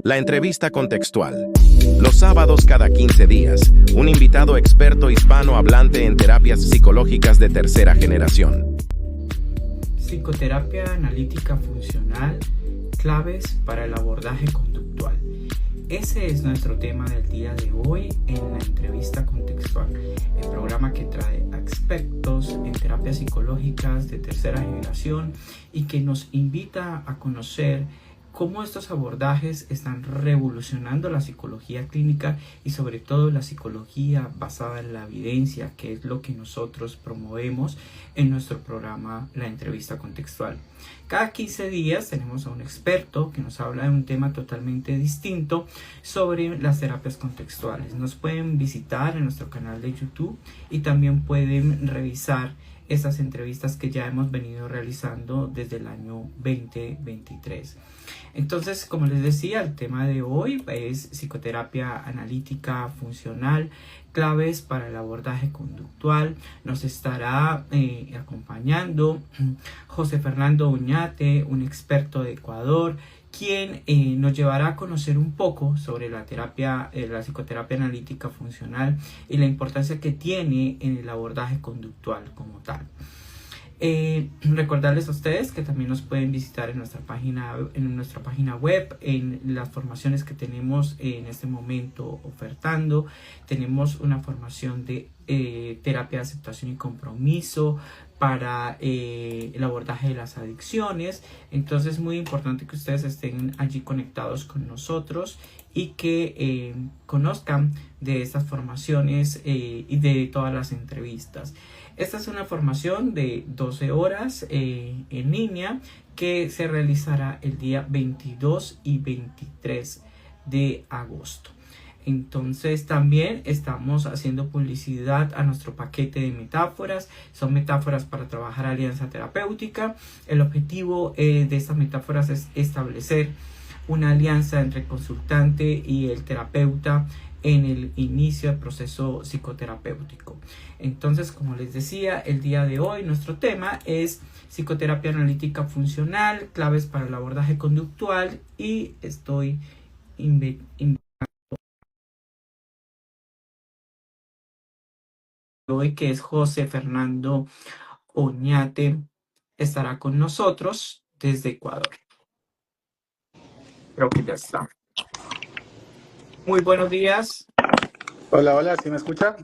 La entrevista contextual. Los sábados cada 15 días, un invitado experto hispanohablante en terapias psicológicas de tercera generación. Psicoterapia analítica funcional, claves para el abordaje conductual. Ese es nuestro tema del día de hoy en la entrevista contextual, el programa que trae a expertos en terapias psicológicas de tercera generación y que nos invita a conocer cómo estos abordajes están revolucionando la psicología clínica y sobre todo la psicología basada en la evidencia, que es lo que nosotros promovemos en nuestro programa La Entrevista Contextual. Cada 15 días tenemos a un experto que nos habla de un tema totalmente distinto sobre las terapias contextuales. Nos pueden visitar en nuestro canal de YouTube y también pueden revisar estas entrevistas que ya hemos venido realizando desde el año 2023. Entonces, como les decía, el tema de hoy es psicoterapia analítica funcional, claves para el abordaje conductual. Nos estará acompañando José Fernando Oñate, un experto de Ecuador, quien nos llevará a conocer un poco sobre la psicoterapia analítica funcional y la importancia que tiene en el abordaje conductual como tal. Recordarles a ustedes que también nos pueden visitar en nuestra página web, en las formaciones que tenemos en este momento ofertando. Tenemos una formación de terapia de aceptación y compromiso para el abordaje de las adicciones. Entonces es muy importante que ustedes estén allí conectados con nosotros y que conozcan de estas formaciones y de todas las entrevistas. Esta es una formación de 12 horas en línea que se realizará el día 22 y 23 de agosto. Entonces también estamos haciendo publicidad a nuestro paquete de metáforas. Son metáforas para trabajar alianza terapéutica. El objetivo de estas metáforas es establecer una alianza entre el consultante y el terapeuta en el inicio del proceso psicoterapéutico. Entonces, como les decía, el día de hoy nuestro tema es psicoterapia analítica funcional, claves para el abordaje conductual, y estoy invitando hoy, que es José Fernando Oñate, estará con nosotros desde Ecuador. Creo que ya está. Muy buenos días. Hola, hola, ¿sí me escucha?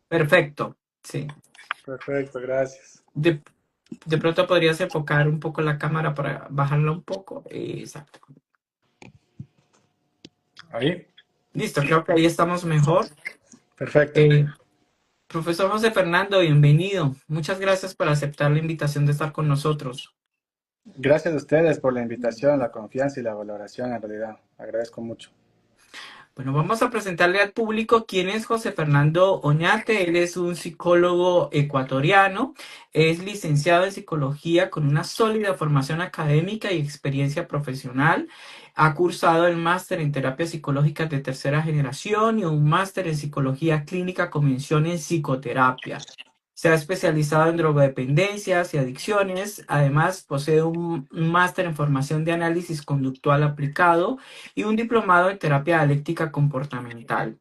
Perfecto, sí. Perfecto, gracias. De pronto podrías enfocar un poco la cámara para bajarla un poco. Exacto. ¿Ahí? Listo, creo que ahí estamos mejor. Perfecto. Profesor José Fernando, bienvenido. Muchas gracias por aceptar la invitación de estar con nosotros. Gracias a ustedes por la invitación, la confianza y la valoración, en realidad. Agradezco mucho. Bueno, vamos a presentarle al público quién es José Fernando Oñate. Él es un psicólogo ecuatoriano, es licenciado en psicología con una sólida formación académica y experiencia profesional. Ha cursado el máster en terapia psicológica de tercera generación y un máster en psicología clínica con mención en psicoterapia. Se ha especializado en drogodependencias y adicciones. Además, posee un máster en formación de análisis conductual aplicado y un diplomado en terapia dialéctica comportamental.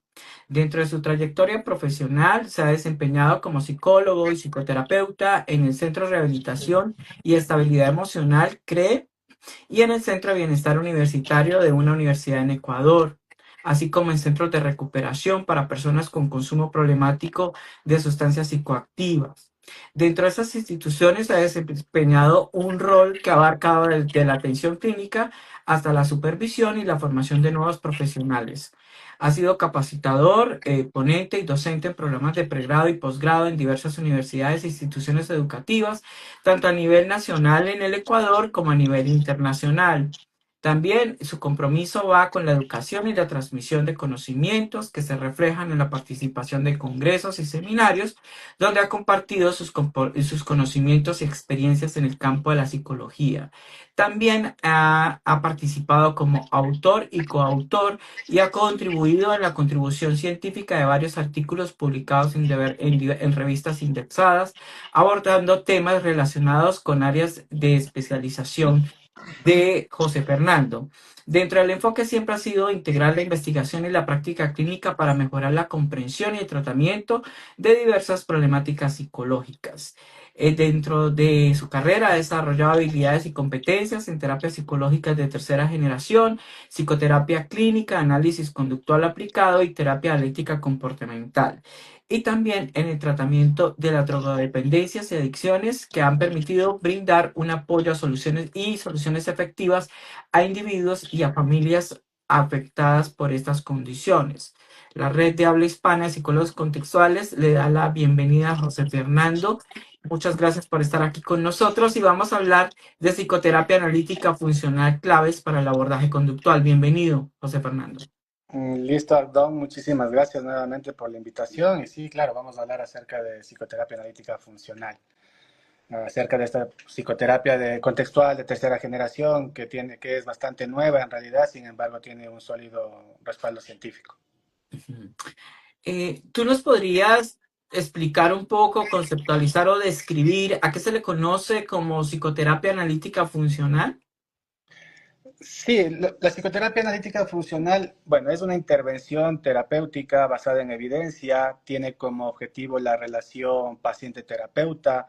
Dentro de su trayectoria profesional, se ha desempeñado como psicólogo y psicoterapeuta en el Centro de Rehabilitación y Estabilidad Emocional, CRE, y en el Centro de Bienestar Universitario de una universidad en Ecuador, así como en centros de recuperación para personas con consumo problemático de sustancias psicoactivas. Dentro de esas instituciones ha desempeñado un rol que ha abarcado desde la atención clínica hasta la supervisión y la formación de nuevos profesionales. Ha sido capacitador, ponente y docente en programas de pregrado y posgrado en diversas universidades e instituciones educativas, tanto a nivel nacional en el Ecuador como a nivel internacional. También su compromiso va con la educación y la transmisión de conocimientos que se reflejan en la participación de congresos y seminarios, donde ha compartido sus conocimientos y experiencias en el campo de la psicología. También ha participado como autor y coautor y ha contribuido en la contribución científica de varios artículos publicados en revistas indexadas, abordando temas relacionados con áreas de especialización de José Fernando. Dentro del enfoque siempre ha sido integrar la investigación y la práctica clínica para mejorar la comprensión y el tratamiento de diversas problemáticas psicológicas. Dentro de su carrera ha desarrollado habilidades y competencias en terapias psicológicas de tercera generación, psicoterapia clínica, análisis conductual aplicado y terapia dialéctica comportamental, y también en el tratamiento de las drogodependencias y adicciones, que han permitido brindar un apoyo a soluciones efectivas a individuos y a familias afectadas por estas condiciones. La red de habla hispana de psicólogos contextuales le da la bienvenida a José Fernando. Muchas gracias por estar aquí con nosotros y vamos a hablar de psicoterapia analítica funcional, claves para el abordaje conductual. Bienvenido, José Fernando. Listo, Abdón, muchísimas gracias nuevamente por la invitación. Y sí, claro, vamos a hablar acerca de psicoterapia analítica funcional, acerca de esta psicoterapia contextual de tercera generación que es bastante nueva en realidad, sin embargo tiene un sólido respaldo científico. ¿Tú nos podrías explicar un poco, conceptualizar o describir a qué se le conoce como psicoterapia analítica funcional? Sí, la psicoterapia analítica funcional, bueno, es una intervención terapéutica basada en evidencia, tiene como objetivo la relación paciente-terapeuta,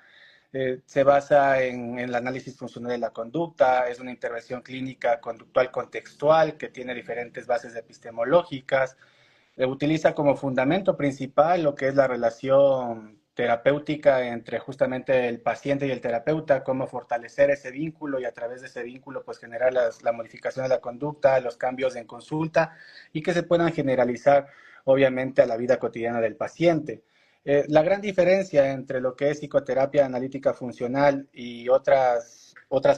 se basa en el análisis funcional de la conducta, es una intervención clínica conductual contextual que tiene diferentes bases epistemológicas, utiliza como fundamento principal lo que es la relación terapéutica entre justamente el paciente y el terapeuta, cómo fortalecer ese vínculo y a través de ese vínculo pues generar la modificación de la conducta, los cambios en consulta y que se puedan generalizar obviamente a la vida cotidiana del paciente. La gran diferencia entre lo que es psicoterapia analítica funcional y otras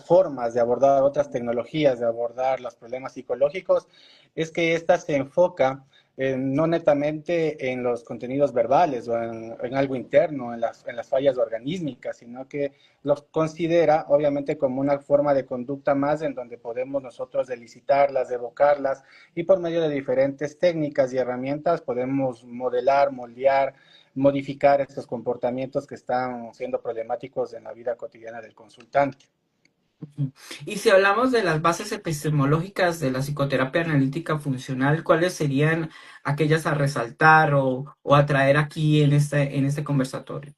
formas de abordar, otras tecnologías de abordar los problemas psicológicos, es que esta se enfoca no netamente en los contenidos verbales o en algo interno, en las fallas organísmicas, sino que los considera obviamente como una forma de conducta más en donde podemos nosotros elicitarlas, evocarlas y por medio de diferentes técnicas y herramientas podemos modelar, moldear, modificar estos comportamientos que están siendo problemáticos en la vida cotidiana del consultante. Y si hablamos de las bases epistemológicas de la psicoterapia analítica funcional, ¿cuáles serían aquellas a resaltar o a traer aquí en este conversatorio?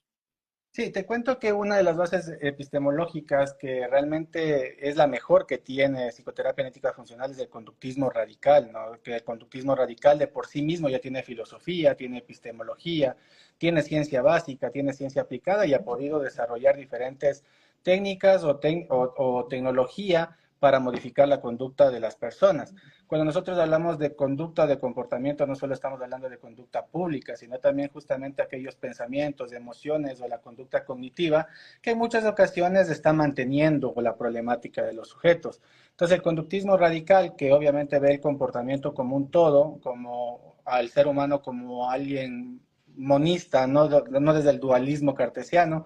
Sí, te cuento que una de las bases epistemológicas que realmente es la mejor que tiene psicoterapia analítica funcional es el conductismo radical, ¿no? Que el conductismo radical de por sí mismo ya tiene filosofía, tiene epistemología, tiene ciencia básica, tiene ciencia aplicada y ha podido desarrollar diferentes técnicas o tecnología para modificar la conducta de las personas. Cuando nosotros hablamos de conducta, de comportamiento, no solo estamos hablando de conducta pública, sino también justamente aquellos pensamientos, emociones o la conducta cognitiva que en muchas ocasiones está manteniendo la problemática de los sujetos. Entonces, el conductismo radical, que obviamente ve el comportamiento como un todo, como al ser humano como alguien monista, no desde el dualismo cartesiano,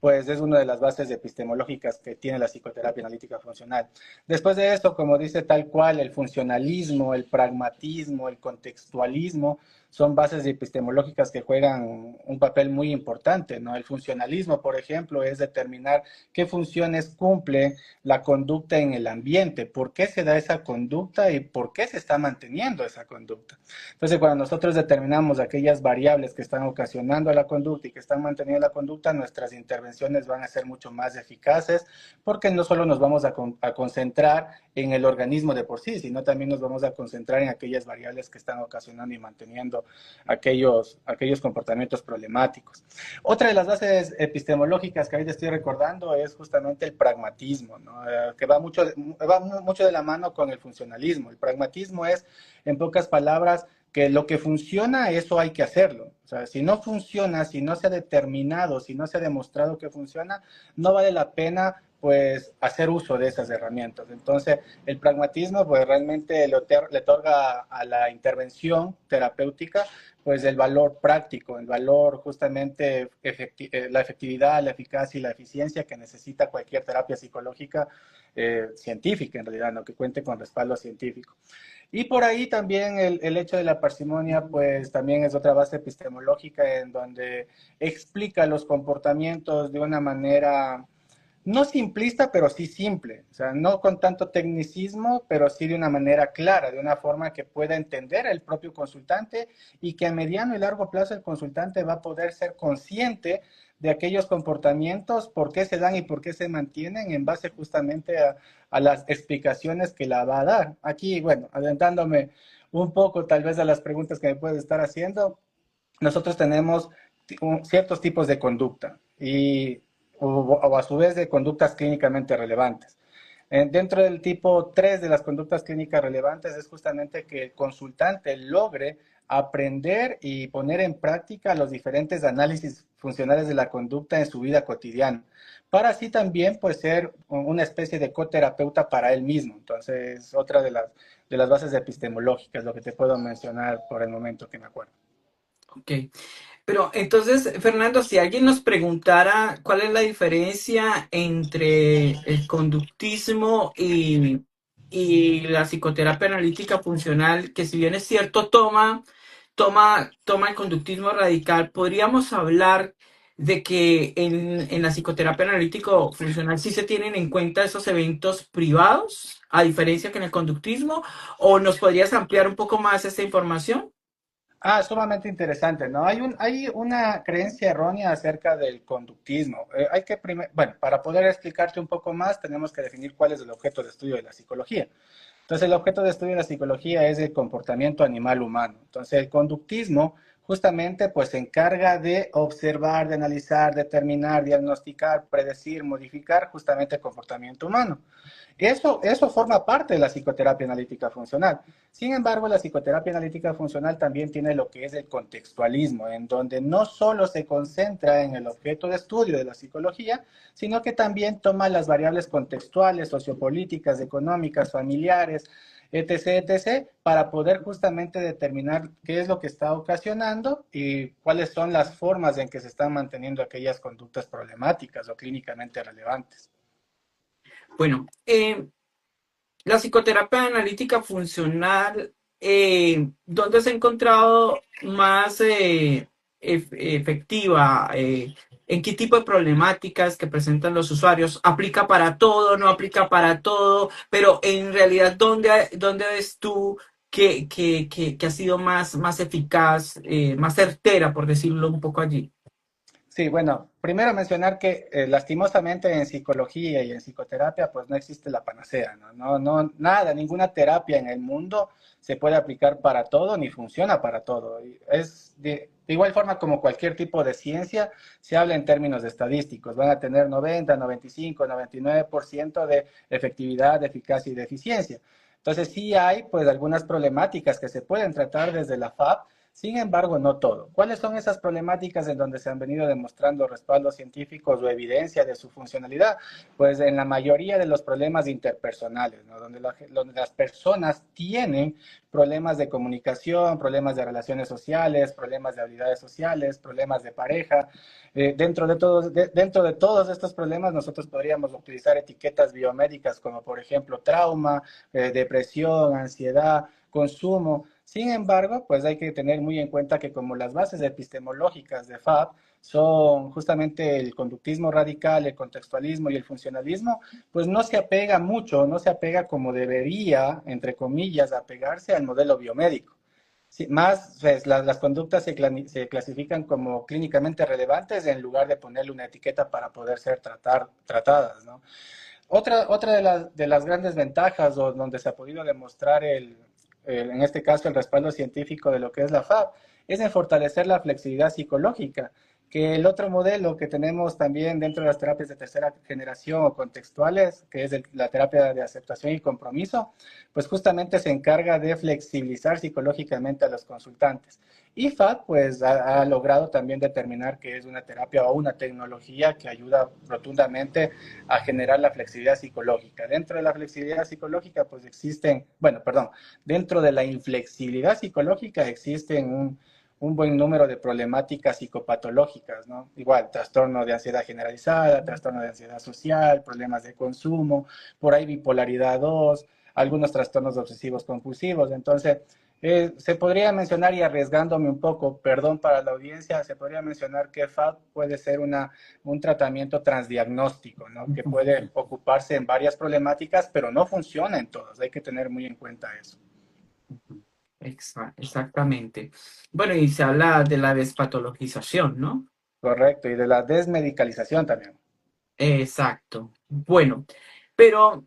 pues es una de las bases epistemológicas que tiene la psicoterapia analítica funcional. Después de esto, como dice tal cual, el funcionalismo, el pragmatismo, el contextualismo, son bases epistemológicas que juegan un papel muy importante, ¿no? El funcionalismo, por ejemplo, es determinar qué funciones cumple la conducta en el ambiente, por qué se da esa conducta y por qué se está manteniendo esa conducta. Entonces, cuando nosotros determinamos aquellas variables que están ocasionando la conducta y que están manteniendo la conducta, nuestras intervenciones van a ser mucho más eficaces porque no solo nos vamos a concentrar en el organismo de por sí, sino también nos vamos a concentrar en aquellas variables que están ocasionando y manteniendo aquellos comportamientos problemáticos. Otra de las bases epistemológicas que ahorita estoy recordando es justamente el pragmatismo, ¿no? Que va mucho de la mano con el funcionalismo. El pragmatismo es, en pocas palabras, que lo que funciona, eso hay que hacerlo. O sea, si no funciona, si no se ha determinado, si no se ha demostrado que funciona, no vale la pena pues hacer uso de esas herramientas. Entonces, el pragmatismo pues realmente le otorga a la intervención terapéutica pues el valor práctico, el valor justamente la efectividad, la eficacia y la eficiencia que necesita cualquier terapia psicológica científica en realidad, ¿no? Que cuente con respaldo científico. Y por ahí también el hecho de la parsimonia, pues también es otra base epistemológica en donde explica los comportamientos de una manera no simplista, pero sí simple. O sea, no con tanto tecnicismo, pero sí de una manera clara, de una forma que pueda entender el propio consultante y que a mediano y largo plazo el consultante va a poder ser consciente de aquellos comportamientos, por qué se dan y por qué se mantienen en base justamente a las explicaciones que la va a dar. Aquí, bueno, adelantándome un poco tal vez a las preguntas que me puedes estar haciendo, nosotros tenemos ciertos tipos de conducta o a su vez de conductas clínicamente relevantes. Dentro del tipo 3 de las conductas clínicas relevantes es justamente que el consultante logre aprender y poner en práctica los diferentes análisis funcionales de la conducta en su vida cotidiana, para así también pues ser una especie de coterapeuta para él mismo. Entonces, otra de las bases epistemológicas, lo que te puedo mencionar por el momento que me acuerdo. Ok. Pero entonces, Fernando, si alguien nos preguntara cuál es la diferencia entre el conductismo y la psicoterapia analítica funcional, que si bien es cierto, toma el conductismo radical, podríamos hablar de que en la psicoterapia analítico funcional sí se tienen en cuenta esos eventos privados, a diferencia que en el conductismo, o nos podrías ampliar un poco más esta información. Sumamente interesante, ¿no? Hay una creencia errónea acerca del conductismo. Bueno, para poder explicarte un poco más, tenemos que definir cuál es el objeto de estudio de la psicología. Entonces, el objeto de estudio de la psicología es el comportamiento animal humano. Entonces, el conductismo justamente pues se encarga de observar, de analizar, determinar, diagnosticar, predecir, modificar justamente el comportamiento humano. Eso forma parte de la psicoterapia analítica funcional. Sin embargo, la psicoterapia analítica funcional también tiene lo que es el contextualismo, en donde no solo se concentra en el objeto de estudio de la psicología, sino que también toma las variables contextuales, sociopolíticas, económicas, familiares, etc., etc., para poder justamente determinar qué es lo que está ocasionando y cuáles son las formas en que se están manteniendo aquellas conductas problemáticas o clínicamente relevantes. Bueno, la psicoterapia analítica funcional, ¿dónde se ha encontrado más efectiva? ¿En qué tipo de problemáticas que presentan los usuarios? ¿Aplica para todo, no aplica para todo? Pero en realidad, ¿dónde ves tú que ha sido más eficaz, más certera, por decirlo un poco allí? Sí, bueno, primero mencionar que lastimosamente en psicología y en psicoterapia pues no existe la panacea, ¿no? Nada, ninguna terapia en el mundo se puede aplicar para todo ni funciona para todo. Es de igual forma como cualquier tipo de ciencia, se habla en términos estadísticos, van a tener 90, 95, 99% de efectividad, de eficacia y de eficiencia. Entonces sí hay pues algunas problemáticas que se pueden tratar desde la FAP. Sin embargo, no todo. ¿Cuáles son esas problemáticas en donde se han venido demostrando respaldos científicos o evidencia de su funcionalidad? Pues en la mayoría de los problemas interpersonales, ¿no? Donde las personas tienen problemas de comunicación, problemas de relaciones sociales, problemas de habilidades sociales, problemas de pareja. Dentro de todos estos problemas, nosotros podríamos utilizar etiquetas biomédicas como, por ejemplo, trauma, depresión, ansiedad, consumo. Sin embargo, pues hay que tener muy en cuenta que como las bases epistemológicas de FAB son justamente el conductismo radical, el contextualismo y el funcionalismo, pues no se apega mucho, no se apega como debería, entre comillas, apegarse al modelo biomédico. Sí, más pues, las conductas se clasifican como clínicamente relevantes en lugar de ponerle una etiqueta para poder ser tratadas, ¿no? Otra de las grandes ventajas o donde se ha podido demostrar en este caso el respaldo científico de lo que es la FAB, es en fortalecer la flexibilidad psicológica, que el otro modelo que tenemos también dentro de las terapias de tercera generación o contextuales, que es la terapia de aceptación y compromiso, pues justamente se encarga de flexibilizar psicológicamente a los consultantes. Y FAB pues ha logrado también determinar que es una terapia o una tecnología que ayuda rotundamente a generar la flexibilidad psicológica. Dentro de la flexibilidad psicológica pues existen, bueno, perdón, dentro de la inflexibilidad psicológica existen un buen número de problemáticas psicopatológicas, ¿no? Igual, trastorno de ansiedad generalizada, trastorno de ansiedad social, problemas de consumo, por ahí bipolaridad 2, algunos trastornos obsesivos compulsivos. Entonces, se podría mencionar, y arriesgándome un poco, perdón para la audiencia, se podría mencionar que FAP puede ser un tratamiento transdiagnóstico, ¿no? Que puede ocuparse en varias problemáticas, pero no funciona en todas. Hay que tener muy en cuenta eso. Exactamente. Bueno, y se habla de la despatologización, ¿no? Correcto, y de la desmedicalización también. Exacto. Bueno, pero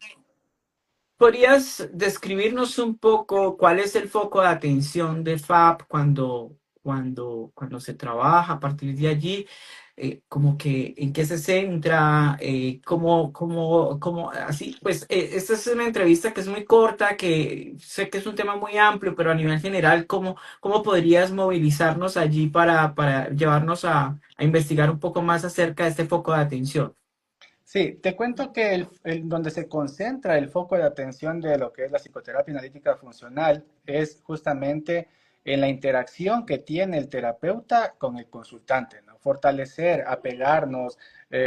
¿podrías describirnos un poco cuál es el foco de atención de FAP cuando se trabaja a partir de allí? Como que en qué se centra, así, pues esta es una entrevista que es muy corta, que sé que es un tema muy amplio, pero a nivel general, ¿cómo podrías movilizarnos allí para llevarnos a investigar un poco más acerca de este foco de atención? Sí, te cuento que donde se concentra el foco de atención de lo que es la psicoterapia analítica funcional es justamente en la interacción que tiene el terapeuta con el consultante, ¿no? Fortalecer, apegarnos,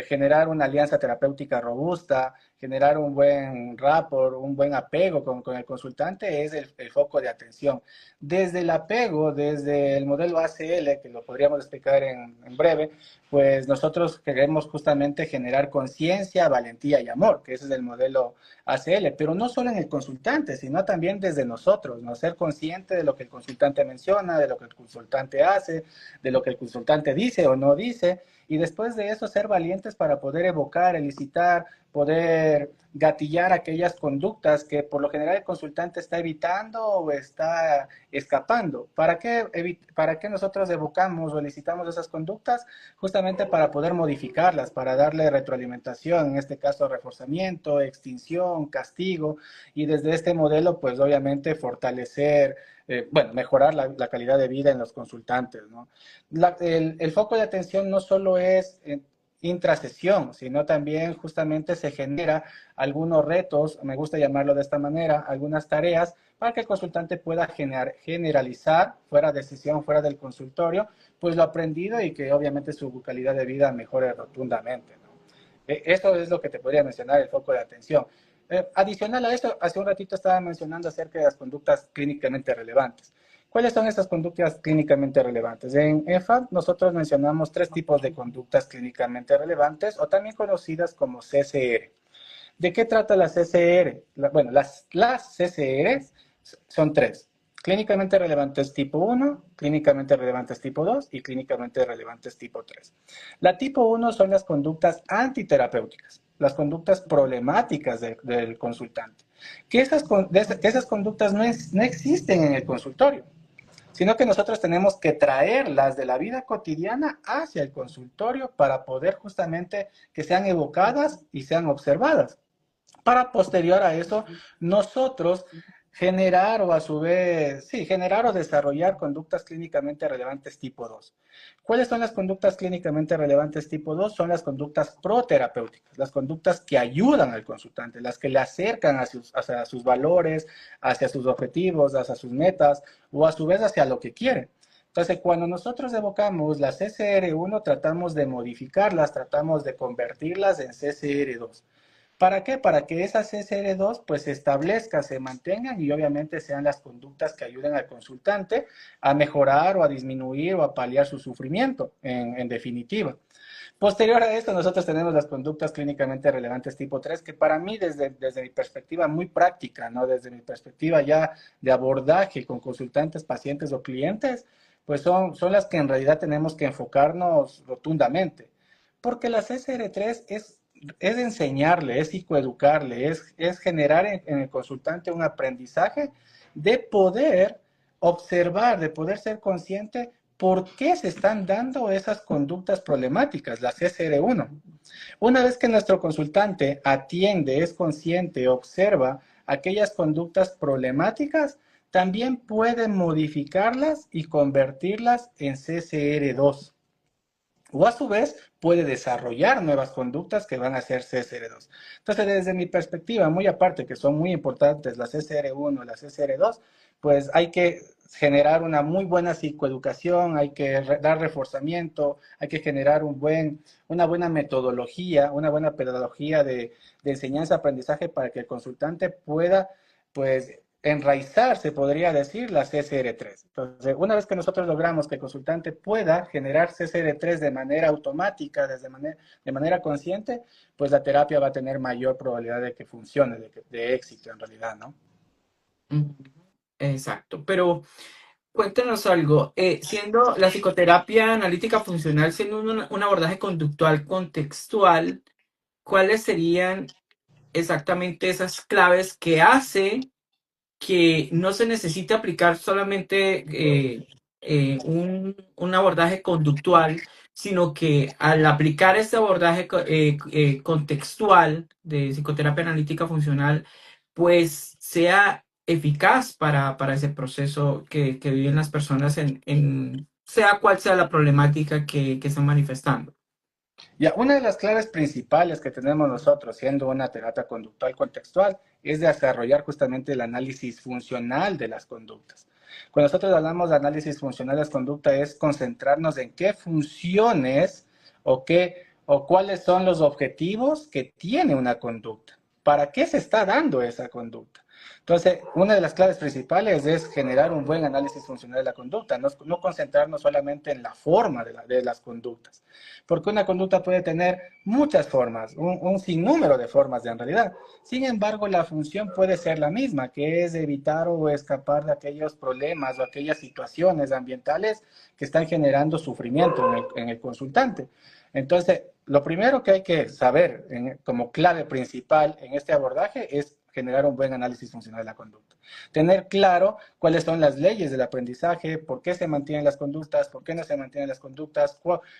generar una alianza terapéutica robusta, generar un buen rapport, un buen apego con el consultante es el foco de atención. Desde el apego, desde el modelo ACL, que lo podríamos explicar en breve, pues nosotros queremos justamente generar conciencia, valentía y amor, que ese es el modelo ACL, pero no solo en el consultante, sino también desde nosotros, ¿no? Ser consciente de lo que el consultante menciona, de lo que el consultante hace, de lo que el consultante dice o no dice, y después de eso ser valientes para poder evocar, elicitar, poder gatillar aquellas conductas que por lo general el consultante está evitando o está escapando. ¿Para qué nosotros evocamos o elicitamos esas conductas? Justamente para poder modificarlas, para darle retroalimentación, en este caso reforzamiento, extinción, castigo, y desde este modelo, pues obviamente fortalecer, mejorar la calidad de vida en los consultantes, ¿no? El foco de atención no solo es intrasesión, sino también justamente se genera algunos retos, me gusta llamarlo de esta manera, algunas tareas para que el consultante pueda generalizar fuera de sesión, fuera del consultorio, pues lo aprendido y que obviamente su calidad de vida mejore rotundamente, ¿no? Esto es lo que te podría mencionar, el foco de atención. Adicional a esto, hace un ratito estaba mencionando acerca de las conductas clínicamente relevantes. ¿Cuáles son estas conductas clínicamente relevantes? En EFAP nosotros mencionamos tres tipos de conductas clínicamente relevantes o también conocidas como CCR. ¿De qué trata la CCR? Las CCR son tres. Clínicamente relevantes tipo 1, clínicamente relevantes tipo 2 y clínicamente relevantes tipo 3. La tipo 1 son las conductas antiterapéuticas, las conductas problemáticas del consultante. Que esas conductas no existen en el consultorio, sino que nosotros tenemos que traerlas de la vida cotidiana hacia el consultorio para poder justamente que sean evocadas y sean observadas. Para posterior a eso, nosotros generar o a su vez, sí, generar o desarrollar conductas clínicamente relevantes tipo 2. ¿Cuáles son las conductas clínicamente relevantes tipo 2? Son las conductas proterapéuticas, las conductas que ayudan al consultante, las que le acercan hacia sus valores, hacia sus objetivos, hacia sus metas o a su vez hacia lo que quiere. Entonces, cuando nosotros evocamos las CCR1, tratamos de modificarlas, tratamos de convertirlas en CCR2. ¿Para qué? Para que esas CCR2 pues se establezcan, se mantengan y obviamente sean las conductas que ayuden al consultante a mejorar o a disminuir o a paliar su sufrimiento, en definitiva. Posterior a esto, nosotros tenemos las conductas clínicamente relevantes tipo 3, que para mí, desde mi perspectiva muy práctica, ¿no? Desde mi perspectiva ya de abordaje con consultantes, pacientes o clientes, pues son las que en realidad tenemos que enfocarnos rotundamente. Porque la CCR3 es enseñarle, es psicoeducarle, es generar en el consultante un aprendizaje de poder observar, de poder ser consciente por qué se están dando esas conductas problemáticas, la CCR1. Una vez que nuestro consultante atiende, es consciente, observa aquellas conductas problemáticas, también puede modificarlas y convertirlas en CCR2. O a su vez puede desarrollar nuevas conductas que van a ser CCR2. Entonces, desde mi perspectiva, muy aparte que son muy importantes la CCR1 y la CCR2, pues hay que generar una muy buena psicoeducación, hay que dar reforzamiento, hay que generar una buena metodología, una buena pedagogía de enseñanza-aprendizaje para que el consultante pueda pues enraizar, se podría decir, la CCR3. Entonces, una vez que nosotros logramos que el consultante pueda generar CCR3 de manera automática, de manera consciente, pues la terapia va a tener mayor probabilidad de que funcione, de éxito en realidad, ¿no? Ujú. Exacto, pero cuéntanos algo. Siendo la psicoterapia analítica funcional, siendo un abordaje conductual contextual, ¿cuáles serían exactamente esas claves que hace que no se necesite aplicar solamente un abordaje conductual, sino que al aplicar este abordaje contextual de psicoterapia analítica funcional, pues sea eficaz para ese proceso que viven las personas sea cual sea la problemática que están manifestando? Ya, una de las claves principales que tenemos nosotros, siendo una terapia conductual contextual, es desarrollar justamente el análisis funcional de las conductas. Cuando nosotros hablamos de análisis funcional de las conductas, es concentrarnos en qué funciones o cuáles son los objetivos que tiene una conducta. ¿Para qué se está dando esa conducta? Entonces, una de las claves principales es generar un buen análisis funcional de la conducta, no concentrarnos solamente en la forma de las conductas, porque una conducta puede tener muchas formas, un sinnúmero de formas en realidad. Sin embargo, la función puede ser la misma, que es evitar o escapar de aquellos problemas o aquellas situaciones ambientales que están generando sufrimiento en el consultante. Entonces, lo primero que hay que saber como clave principal en este abordaje es generar un buen análisis funcional de la conducta. Tener claro cuáles son las leyes del aprendizaje, por qué se mantienen las conductas, por qué no se mantienen las conductas,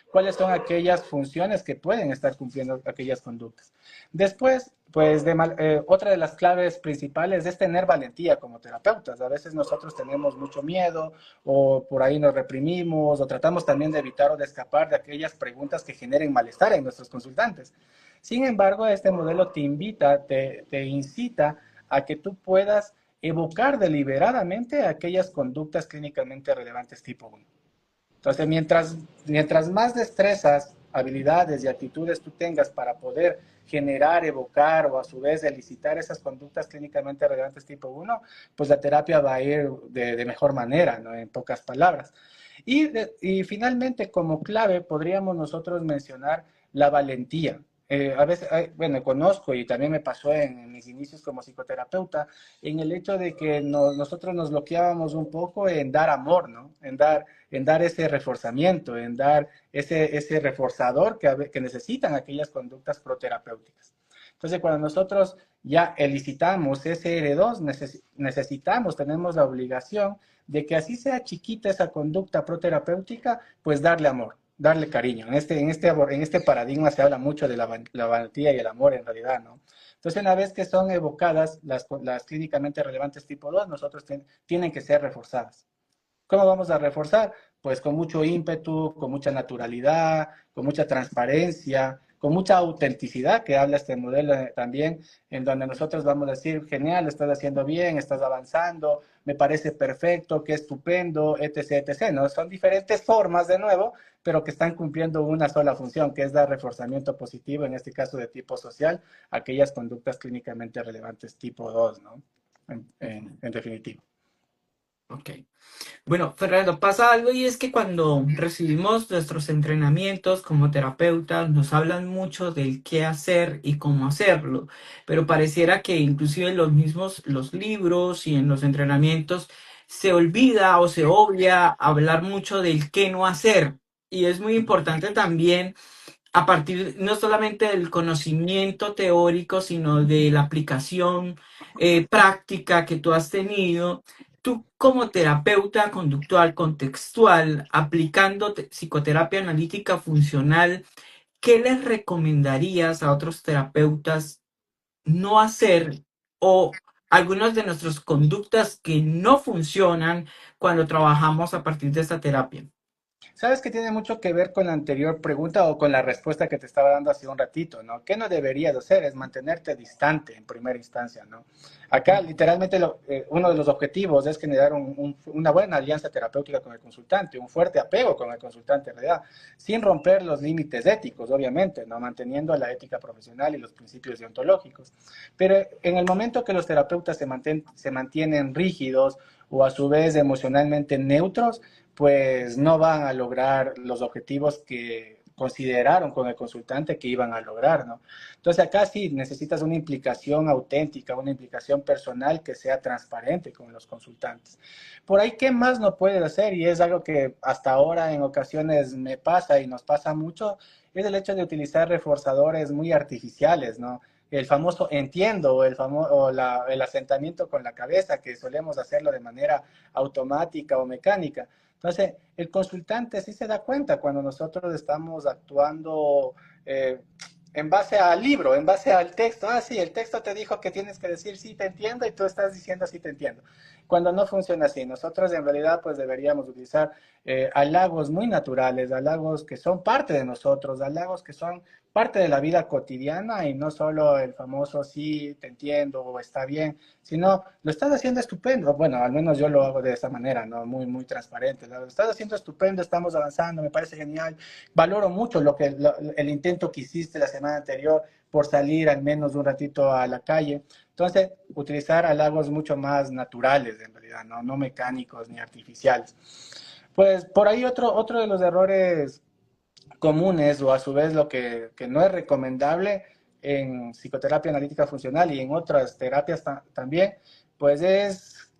cuáles son aquellas funciones que pueden estar cumpliendo aquellas conductas. Después, pues otra de las claves principales es tener valentía como terapeutas. A veces nosotros tenemos mucho miedo o por ahí nos reprimimos o tratamos también de evitar o de escapar de aquellas preguntas que generen malestar en nuestros consultantes. Sin embargo, este modelo te incita a que tú puedas evocar deliberadamente aquellas conductas clínicamente relevantes tipo 1. Entonces, mientras más destrezas, habilidades y actitudes tú tengas para poder generar, evocar o a su vez elicitar esas conductas clínicamente relevantes tipo 1, pues la terapia va a ir de mejor manera, ¿no? En pocas palabras. Y finalmente, como clave, podríamos nosotros mencionar la valentía. A veces, bueno, conozco y también me pasó en mis inicios como psicoterapeuta, en el hecho de que nosotros nos bloqueábamos un poco en dar amor, ¿no? En dar ese reforzamiento, en dar ese reforzador que necesitan aquellas conductas proterapéuticas. Entonces, cuando nosotros ya elicitamos ese R2, tenemos la obligación de que así sea chiquita esa conducta proterapéutica, pues darle amor, darle cariño. En este paradigma se habla mucho de la valentía y el amor en realidad, ¿no? Entonces, una vez que son evocadas las clínicamente relevantes tipo 2, nosotros tienen que ser reforzadas. ¿Cómo vamos a reforzar? Pues con mucho ímpetu, con mucha naturalidad, con mucha transparencia, con mucha autenticidad, que habla este modelo también, en donde nosotros vamos a decir, genial, estás haciendo bien, estás avanzando, me parece perfecto, qué estupendo, etc., etc., ¿no? Son diferentes formas, de nuevo, pero que están cumpliendo una sola función, que es dar reforzamiento positivo, en este caso de tipo social, a aquellas conductas clínicamente relevantes tipo 2, ¿no? En definitiva. Ok. Bueno, Fernando, pasa algo y es que cuando recibimos nuestros entrenamientos como terapeutas nos hablan mucho del qué hacer y cómo hacerlo, pero pareciera que inclusive en los libros y en los entrenamientos se olvida o se obvia hablar mucho del qué no hacer. Y es muy importante también a partir no solamente del conocimiento teórico, sino de la aplicación práctica que tú has tenido, tú como terapeuta conductual contextual, aplicando psicoterapia analítica funcional, ¿qué les recomendarías a otros terapeutas no hacer o algunas de nuestras conductas que no funcionan cuando trabajamos a partir de esta terapia? Sabes que tiene mucho que ver con la anterior pregunta o con la respuesta que te estaba dando hace un ratito, ¿no? ¿Qué no deberías hacer? Es mantenerte distante en primera instancia, ¿no? Acá, literalmente, uno de los objetivos es generar una buena alianza terapéutica con el consultante, un fuerte apego con el consultante, en realidad, sin romper los límites éticos, obviamente, ¿no? Manteniendo la ética profesional y los principios deontológicos. Pero en el momento que los terapeutas se mantienen rígidos o a su vez emocionalmente neutros, pues no van a lograr los objetivos que consideraron con el consultante que iban a lograr, ¿no? Entonces acá sí necesitas una implicación auténtica, una implicación personal que sea transparente con los consultantes. Por ahí, ¿qué más no puedes hacer? Y es algo que hasta ahora en ocasiones me pasa y nos pasa mucho, es el hecho de utilizar reforzadores muy artificiales, ¿no? El famoso entiendo o el asentamiento con la cabeza, que solemos hacerlo de manera automática o mecánica. Entonces, el consultante sí se da cuenta cuando nosotros estamos actuando en base al libro, en base al texto. Ah, sí, el texto te dijo que tienes que decir sí te entiendo y tú estás diciendo sí te entiendo. Cuando no funciona así, nosotros en realidad pues deberíamos utilizar halagos muy naturales, halagos que son parte de nosotros, halagos que son parte de la vida cotidiana y no solo el famoso sí te entiendo o está bien, sino lo estás haciendo estupendo. Bueno, al menos yo lo hago de esa manera, ¿no? Muy, muy transparente. Lo estás haciendo estupendo, estamos avanzando, me parece genial. Valoro mucho el intento que hiciste la semana anterior por salir al menos un ratito a la calle. Entonces, utilizar halagos mucho más naturales, en realidad, ¿no? No mecánicos ni artificiales. Pues por ahí otro de los errores comunes o a su vez lo que no es recomendable en psicoterapia analítica funcional y en otras terapias también, pues es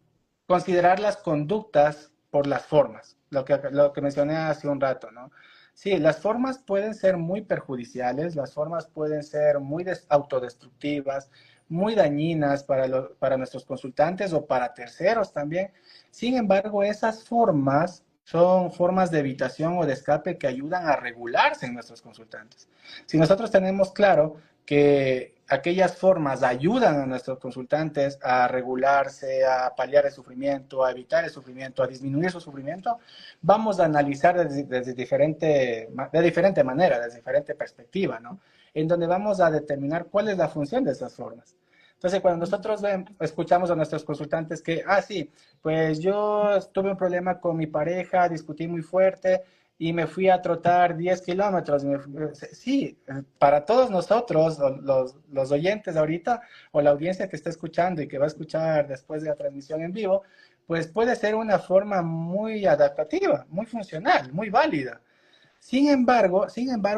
considerar las conductas por las formas, lo que mencioné hace un rato, ¿no? Sí, las formas pueden ser muy perjudiciales, las formas pueden ser muy autodestructivas, muy dañinas para nuestros consultantes o para terceros también. Sin embargo, esas formas son formas de evitación o de escape que ayudan a regularse en nuestros consultantes. Si nosotros tenemos claro que aquellas formas ayudan a nuestros consultantes a regularse, a paliar el sufrimiento, a evitar el sufrimiento, a disminuir su sufrimiento, vamos a analizar de diferente manera, desde diferente perspectiva, ¿no? En donde vamos a determinar cuál es la función de esas formas. Entonces, cuando nosotros escuchamos a nuestros consultantes que, sí, pues yo tuve un problema con mi pareja, discutí muy fuerte y me fui a trotar 10 kilómetros. Sí, para todos nosotros, los oyentes ahorita, o la audiencia que está escuchando y que va a escuchar después de la transmisión en vivo, pues puede ser una forma muy adaptativa, muy funcional, muy válida. Sin embargo,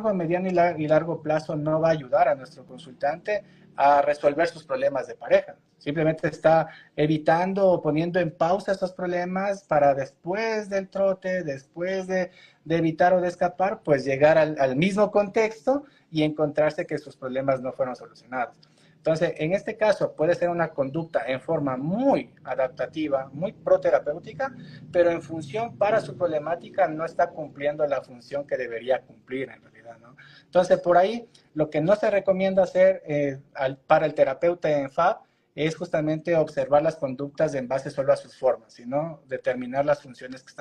a mediano y largo plazo no va a ayudar a nuestro consultante a resolver sus problemas de pareja. Simplemente está evitando o poniendo en pausa esos problemas para después del trote, después de evitar o de escapar, pues llegar al mismo contexto y encontrarse que sus problemas no fueron solucionados. Entonces, en este caso puede ser una conducta en forma muy adaptativa, muy proterapéutica, pero en función para su problemática no está cumpliendo la función que debería cumplir en realidad, ¿no? Entonces, por ahí, lo que no se recomienda hacer para el terapeuta en FAB es justamente observar las conductas en base solo a sus formas, sino determinar las funciones que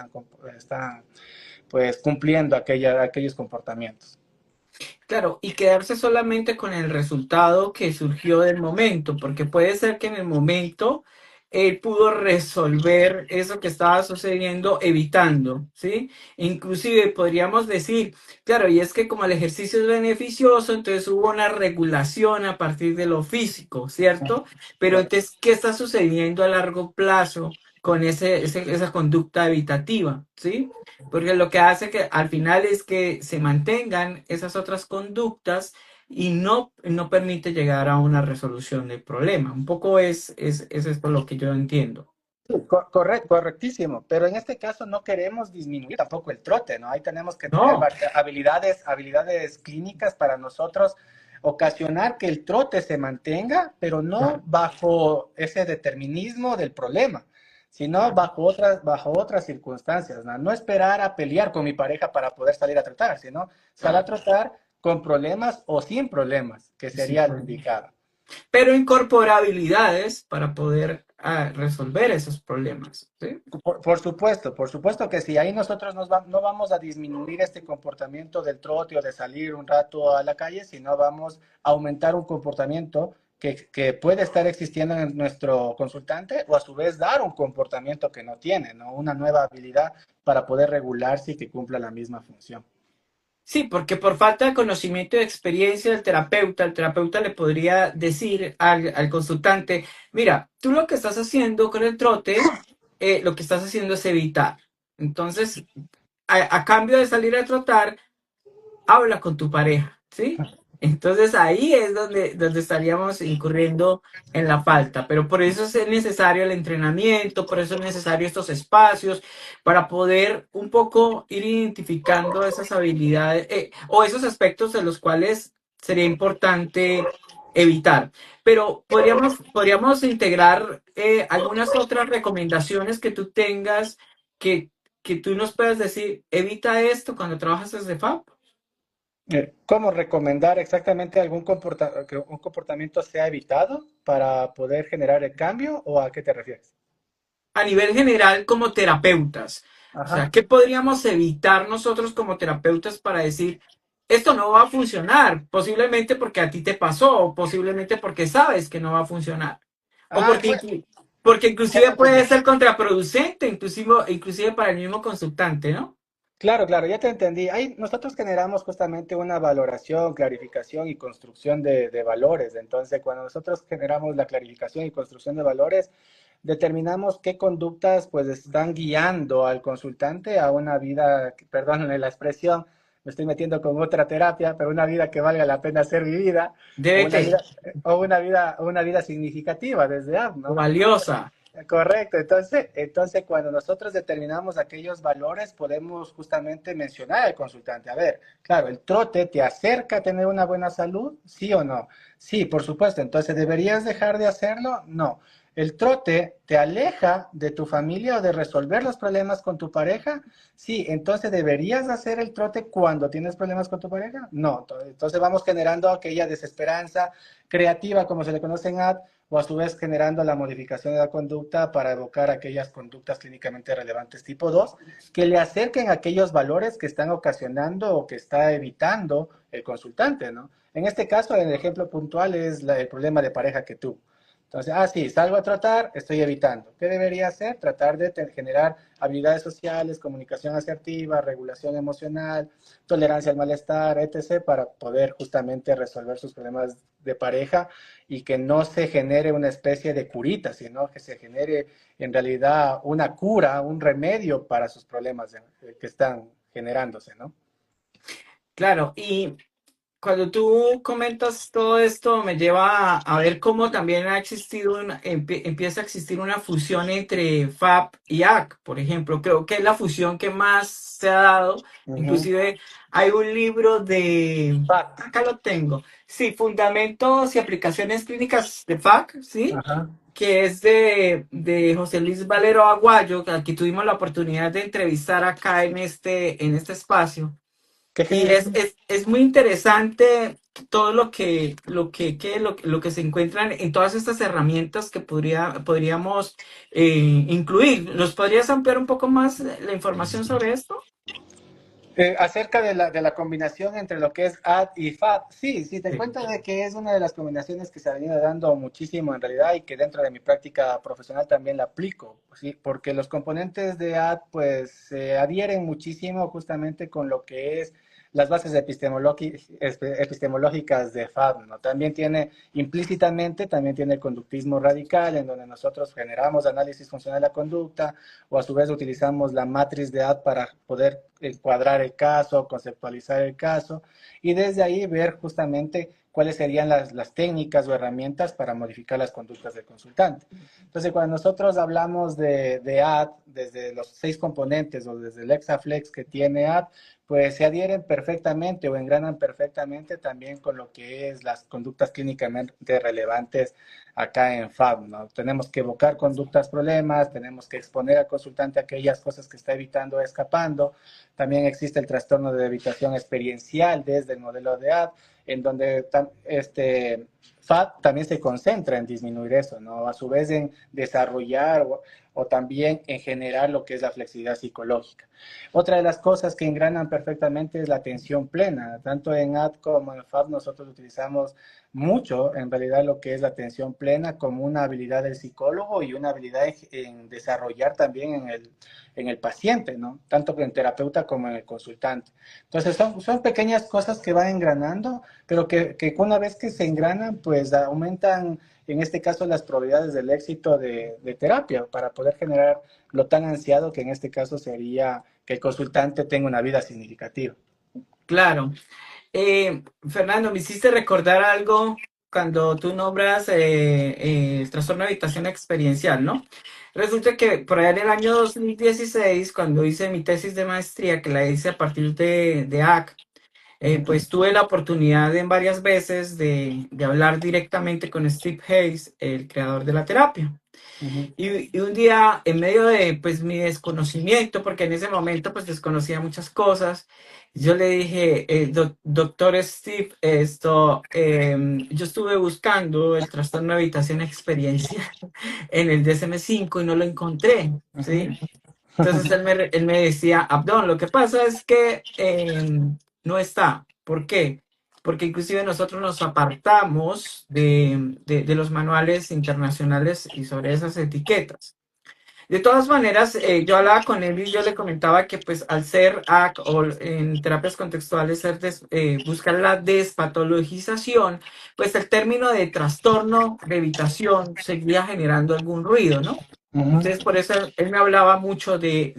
están pues, cumpliendo aquellos comportamientos. Claro, y quedarse solamente con el resultado que surgió del momento, porque puede ser que en el momento él pudo resolver eso que estaba sucediendo evitando, ¿sí? Inclusive podríamos decir, claro, y es que como el ejercicio es beneficioso, entonces hubo una regulación a partir de lo físico, ¿cierto? Pero Claro. entonces, ¿qué está sucediendo a largo plazo con esa conducta evitativa, ¿sí? Porque lo que hace que al final es que se mantengan esas otras conductas y no permite llegar a una resolución del problema. Un poco es esto lo que yo entiendo. Sí, correctísimo, pero en este caso no queremos disminuir tampoco el trote, ¿no? Ahí tenemos que tener No, habilidades clínicas para nosotros ocasionar que el trote se mantenga, pero no claro, bajo ese determinismo del problema, sino claro, bajo otras circunstancias, ¿no? No esperar a pelear con mi pareja para poder salir a tratar, sino salir a tratar con problemas o sin problemas, que sí, sería lo indicado. pero incorpora habilidades para poder a resolver esos problemas, ¿sí? Por supuesto que sí. Ahí nosotros no vamos a disminuir este comportamiento del trote o de salir un rato a la calle, sino vamos a aumentar un comportamiento que puede estar existiendo en nuestro consultante o a su vez dar un comportamiento que no tiene, ¿no? Una nueva habilidad para poder regularse y que cumpla la misma función. Sí, porque por falta de conocimiento y de experiencia del terapeuta, el terapeuta le podría decir al consultante, mira, tú lo que estás haciendo con el trote, lo que estás haciendo es evitar. Entonces, a cambio de salir a trotar, habla con tu pareja, ¿sí? Entonces ahí es donde estaríamos incurriendo en la falta, pero por eso es necesario el entrenamiento, por eso es necesario estos espacios para poder un poco ir identificando esas habilidades o esos aspectos de los cuales sería importante evitar. Pero podríamos integrar algunas otras recomendaciones que tú tengas que, que tú nos puedas decir, evita esto cuando trabajas desde FAP. ¿Cómo recomendar exactamente que un comportamiento sea evitado para poder generar el cambio o a qué te refieres? A nivel general como terapeutas. O sea, Ajá. ¿qué podríamos evitar nosotros como terapeutas para decir, esto no va a funcionar? Posiblemente porque a ti te pasó, o posiblemente porque sabes que no va a funcionar. O Ah, porque ya te inclusive entendí. puede ser contraproducente, inclusive para el mismo consultante, ¿no? Claro, claro, ya te entendí. Ahí nosotros generamos justamente una valoración, clarificación y construcción de valores. Entonces, cuando nosotros generamos la clarificación y construcción de valores, determinamos qué conductas pues están guiando al consultante a una vida, perdónenme la expresión, me estoy metiendo con otra terapia, pero una vida que valga la pena ser vivida o una DBT, vida, o una vida significativa desde app, o ¿no? valiosa. Correcto, entonces cuando nosotros determinamos aquellos valores, podemos justamente mencionar al consultante, a ver, claro, el trote te acerca a tener una buena salud, ¿sí o no? Sí, por supuesto, entonces ¿deberías dejar de hacerlo? No. ¿El trote te aleja de tu familia o de resolver los problemas con tu pareja? Sí, entonces ¿deberías hacer el trote cuando tienes problemas con tu pareja? No, entonces vamos generando aquella desesperanza creativa, como se le conoce en AD, o a su vez generando la modificación de la conducta para evocar aquellas conductas clínicamente relevantes tipo 2 que le acerquen a aquellos valores que están ocasionando o que está evitando el consultante, ¿no? En este caso, el ejemplo puntual es el problema de pareja que tuvo. Entonces, sí, salgo a tratar, estoy evitando. ¿Qué debería hacer? Tratar de generar habilidades sociales, comunicación asertiva, regulación emocional, tolerancia al malestar, etc., para poder justamente resolver sus problemas de pareja y que no se genere una especie de curita, sino que se genere en realidad una cura, un remedio para sus problemas que están generándose, ¿no? Claro, y cuando tú comentas todo esto, me lleva a ver cómo también empieza a existir una fusión entre FAP y AC, por ejemplo. Creo que es la fusión que más se ha dado. Uh -huh. Inclusive hay un libro FAT. acá lo tengo, sí, Fundamentos y Aplicaciones Clínicas de FAC, ¿sí? Ajá. Que es de José Luis Valero Aguayo, que aquí tuvimos la oportunidad de entrevistar acá en este espacio. Qué Y genial. es muy interesante todo lo que se encuentran en todas estas herramientas que podríamos incluir. ¿Nos podrías ampliar un poco más la información sobre esto? Acerca de la combinación entre lo que es AD y FAT, sí, sí, te Sí. cuento de que es una de las combinaciones que se ha venido dando muchísimo en realidad y que dentro de mi práctica profesional también la aplico, ¿sí? Porque los componentes de AD pues se adhieren muchísimo justamente con lo que es las bases epistemológicas de FAD, ¿no? También tiene implícitamente, también tiene el conductismo radical, en donde nosotros generamos análisis funcional de la conducta, o a su vez utilizamos la matriz de AD para poder encuadrar el caso, conceptualizar el caso, y desde ahí ver justamente cuáles serían las técnicas o herramientas para modificar las conductas del consultante. Entonces, cuando nosotros hablamos de AD, desde los 6 componentes o desde el Hexaflex que tiene AD, pues se adhieren perfectamente o engranan perfectamente también con lo que es las conductas clínicamente relevantes acá en FAB, ¿no? Tenemos que evocar conductas problemas, tenemos que exponer al consultante aquellas cosas que está evitando o escapando. También existe el trastorno de evitación experiencial desde el modelo de AD, en donde FAD también se concentra en disminuir eso, ¿no? A su vez en desarrollar o también en generar lo que es la flexibilidad psicológica. Otra de las cosas que engranan perfectamente es la atención plena. Tanto en AD como en FAB nosotros utilizamos mucho, en realidad, lo que es la atención plena como una habilidad del psicólogo y una habilidad en desarrollar también en el paciente, ¿no? Tanto en terapeuta como en el consultante. Entonces, son pequeñas cosas que van engranando, pero que una vez que se engranan, pues aumentan, en este caso, las probabilidades del éxito de terapia para poder generar lo tan ansiado que en este caso sería que el consultante tenga una vida significativa. Claro. Fernando, me hiciste recordar algo cuando tú nombras el trastorno de habitación experiencial, ¿no? Resulta que por allá en el año 2016, cuando hice mi tesis de maestría, que la hice a partir de AC, pues tuve la oportunidad en varias veces de hablar directamente con Steve Hayes, el creador de la terapia. Ujú. Y un día, en medio de pues mi desconocimiento, porque en ese momento pues desconocía muchas cosas, yo le dije, doctor Steve, yo estuve buscando el trastorno de habitación experiencial en el DSM-5 y no lo encontré, Ujú. ¿sí? Entonces él me decía, Abdón, lo que pasa es que no está. ¿Por qué? Porque inclusive nosotros nos apartamos de los manuales internacionales y sobre esas etiquetas. De todas maneras, yo hablaba con él y yo le comentaba que pues al ser AC o en terapias contextuales buscar la despatologización, pues el término de trastorno de evitación seguía generando algún ruido, ¿no? Ujú. Entonces, por eso él me hablaba mucho de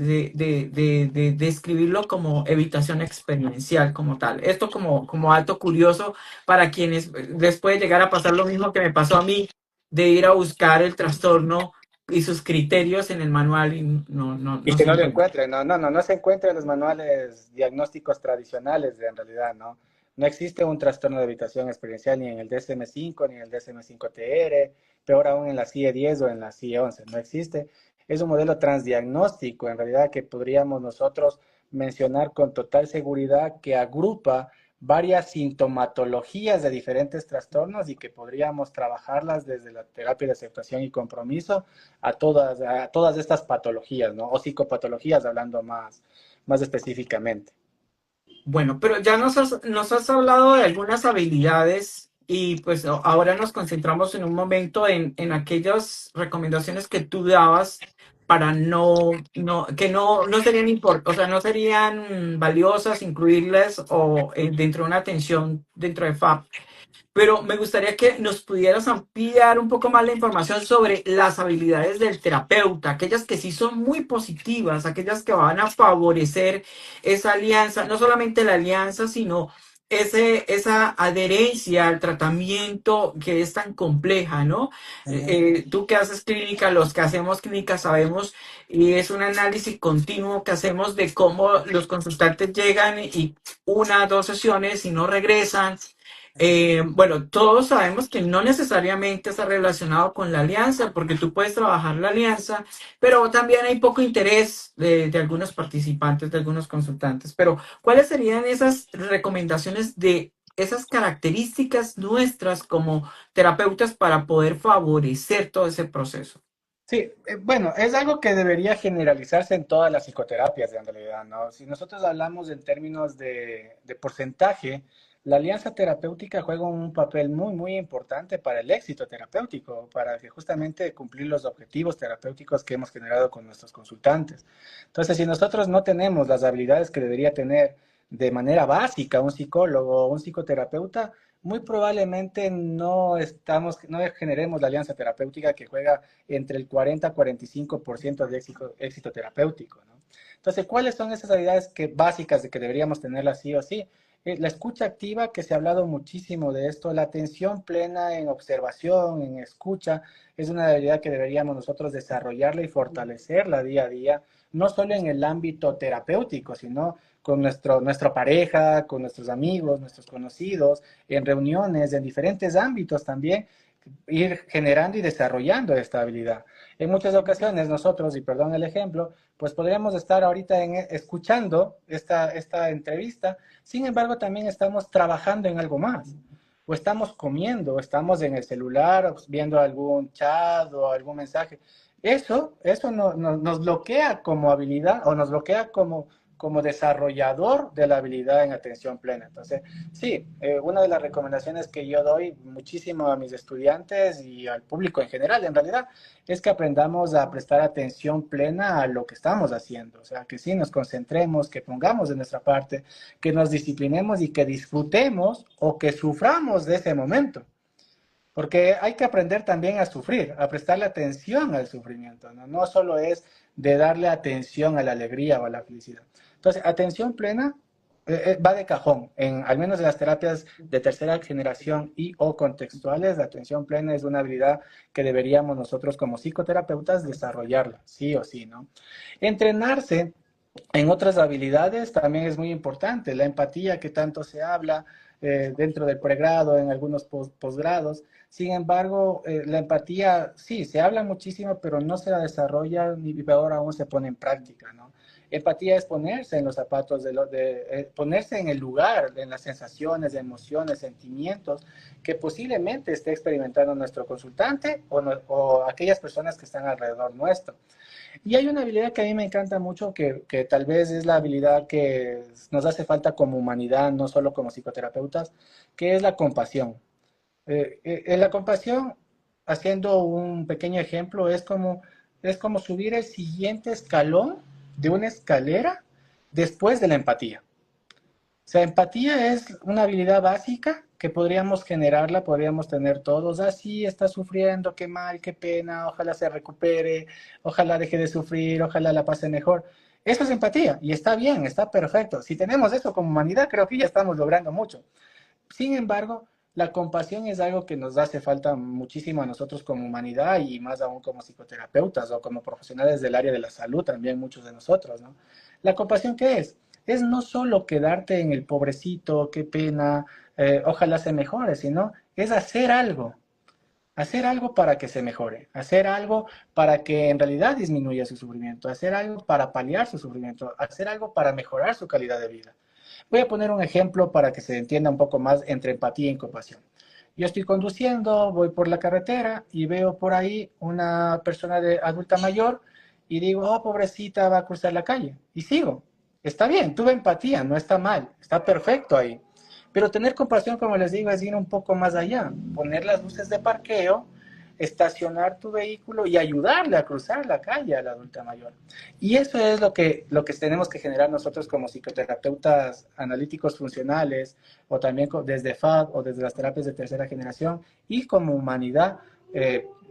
describirlo como evitación experiencial como tal. Esto como algo curioso para quienes les puede llegar a pasar lo mismo que me pasó a mí, de ir a buscar el trastorno y sus criterios en el manual y Y no que se no lo encuentra. encuentre, no se encuentra en los manuales diagnósticos tradicionales, en realidad, ¿no? No existe un trastorno de habitación experiencial ni en el DSM-5 ni en el DSM-5-TR, peor aún en la CIE-10 o en la CIE-11, no existe. Es un modelo transdiagnóstico, en realidad, que podríamos nosotros mencionar con total seguridad que agrupa varias sintomatologías de diferentes trastornos y que podríamos trabajarlas desde la terapia de aceptación y compromiso a todas estas patologías, ¿no? O psicopatologías, hablando más específicamente. Bueno, pero ya nos has hablado de algunas habilidades y pues ahora nos concentramos en un momento en aquellas recomendaciones que tú dabas para que no serían o sea, no serían valiosas incluirlas o dentro de una atención dentro de FAP. Pero me gustaría que nos pudieras ampliar un poco más la información sobre las habilidades del terapeuta, aquellas que sí son muy positivas, aquellas que van a favorecer esa alianza, no solamente la alianza, sino esa adherencia al tratamiento que es tan compleja, ¿no? Tú que haces clínica, los que hacemos clínica sabemos, y es un análisis continuo que hacemos de cómo los consultantes llegan y una, dos sesiones y no regresan. Bueno, todos sabemos que no necesariamente está relacionado con la alianza, porque tú puedes trabajar la alianza, pero también hay poco interés de algunos participantes, de algunos consultantes. Pero, ¿cuáles serían esas recomendaciones de esas características nuestras como terapeutas para poder favorecer todo ese proceso? Sí, bueno, es algo que debería generalizarse en todas las psicoterapias en realidad, ¿no? Si nosotros hablamos en términos de porcentaje, la alianza terapéutica juega un papel muy importante para el éxito terapéutico, para que justamente cumplir los objetivos terapéuticos que hemos generado con nuestros consultantes. Entonces, si nosotros no tenemos las habilidades que debería tener de manera básica un psicólogo o un psicoterapeuta, muy probablemente no generemos la alianza terapéutica que juega entre el 40 a 45% de éxito terapéutico, ¿no? Entonces, ¿cuáles son esas habilidades básicas de que deberíamos tenerlas sí o sí? La escucha activa, que se ha hablado muchísimo de esto, la atención plena en observación, en escucha, es una habilidad que deberíamos nosotros desarrollarla y fortalecerla día a día, no solo en el ámbito terapéutico, sino con nuestra pareja, con nuestros amigos, nuestros conocidos, en reuniones, en diferentes ámbitos también, ir generando y desarrollando esta habilidad. En muchas ocasiones nosotros, y perdón el ejemplo, pues podríamos estar ahorita escuchando esta entrevista, sin embargo también estamos trabajando en algo más, o estamos comiendo, o estamos en el celular viendo algún chat o algún mensaje. Eso nos bloquea como habilidad o nos bloquea como desarrollador de la habilidad en atención plena. Entonces, sí, una de las recomendaciones que yo doy muchísimo a mis estudiantes y al público en general, en realidad, es que aprendamos a prestar atención plena a lo que estamos haciendo. O sea, que sí nos concentremos, que pongamos de nuestra parte, que nos disciplinemos y que disfrutemos o que suframos de ese momento. Porque hay que aprender también a sufrir, a prestarle atención al sufrimiento, ¿no? No solo es de darle atención a la alegría o a la felicidad. Entonces, atención plena va de cajón. Al menos en las terapias de tercera generación y o contextuales, la atención plena es una habilidad que deberíamos nosotros como psicoterapeutas desarrollarla, sí o sí, ¿no? Entrenarse en otras habilidades también es muy importante. La empatía que tanto se habla dentro del pregrado, en algunos posgrados. Sin embargo, la empatía, sí, se habla muchísimo, pero no se la desarrolla ni peor aún se pone en práctica, ¿no? Empatía es ponerse en los zapatos, ponerse en el lugar, en las sensaciones, emociones, sentimientos que posiblemente esté experimentando nuestro consultante o aquellas personas que están alrededor nuestro. Y hay una habilidad que a mí me encanta mucho, que tal vez es la habilidad que nos hace falta como humanidad, no solo como psicoterapeutas, que es la compasión. En la compasión, haciendo un pequeño ejemplo, es como subir el siguiente escalón de una escalera después de la empatía. O sea, empatía es una habilidad básica que podríamos generarla, podríamos tener todos. Ah, sí, está sufriendo, qué mal, qué pena, ojalá se recupere, ojalá deje de sufrir, ojalá la pase mejor. Eso es empatía y está bien, está perfecto. Si tenemos eso como humanidad, creo que ya estamos logrando mucho. Sin embargo, la compasión es algo que nos hace falta muchísimo a nosotros como humanidad y más aún como psicoterapeutas o como profesionales del área de la salud, también muchos de nosotros, ¿no? ¿La compasión qué es? Es no solo quedarte en el pobrecito, qué pena, ojalá se mejore, sino es hacer algo para que se mejore, hacer algo para que en realidad disminuya su sufrimiento, hacer algo para paliar su sufrimiento, hacer algo para mejorar su calidad de vida. Voy a poner un ejemplo para que se entienda un poco más entre empatía y compasión. Yo estoy conduciendo, voy por la carretera y veo por ahí una persona adulta mayor y digo, oh, pobrecita, va a cruzar la calle. Y sigo. Está bien, tuve empatía, no está mal, está perfecto ahí. Pero tener compasión, como les digo, es ir un poco más allá. Poner las luces de parqueo, estacionar tu vehículo y ayudarle a cruzar la calle a la adulta mayor. Y eso es lo que tenemos que generar nosotros como psicoterapeutas analíticos funcionales o también desde FAD o desde las terapias de tercera generación y como humanidad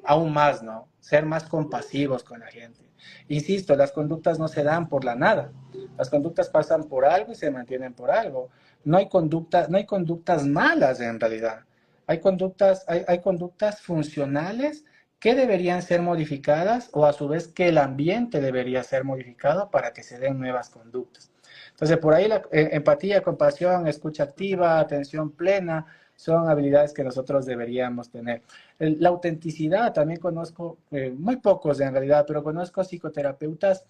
aún más, ¿no? Ser más compasivos con la gente. Insisto, las conductas no se dan por la nada. Las conductas pasan por algo y se mantienen por algo. No hay conductas malas en realidad. Hay conductas funcionales que deberían ser modificadas o a su vez que el ambiente debería ser modificado para que se den nuevas conductas. Entonces, por ahí la empatía, compasión, escucha activa, atención plena, son habilidades que nosotros deberíamos tener. La autenticidad, también conozco, muy pocos en realidad, pero conozco psicoterapeutas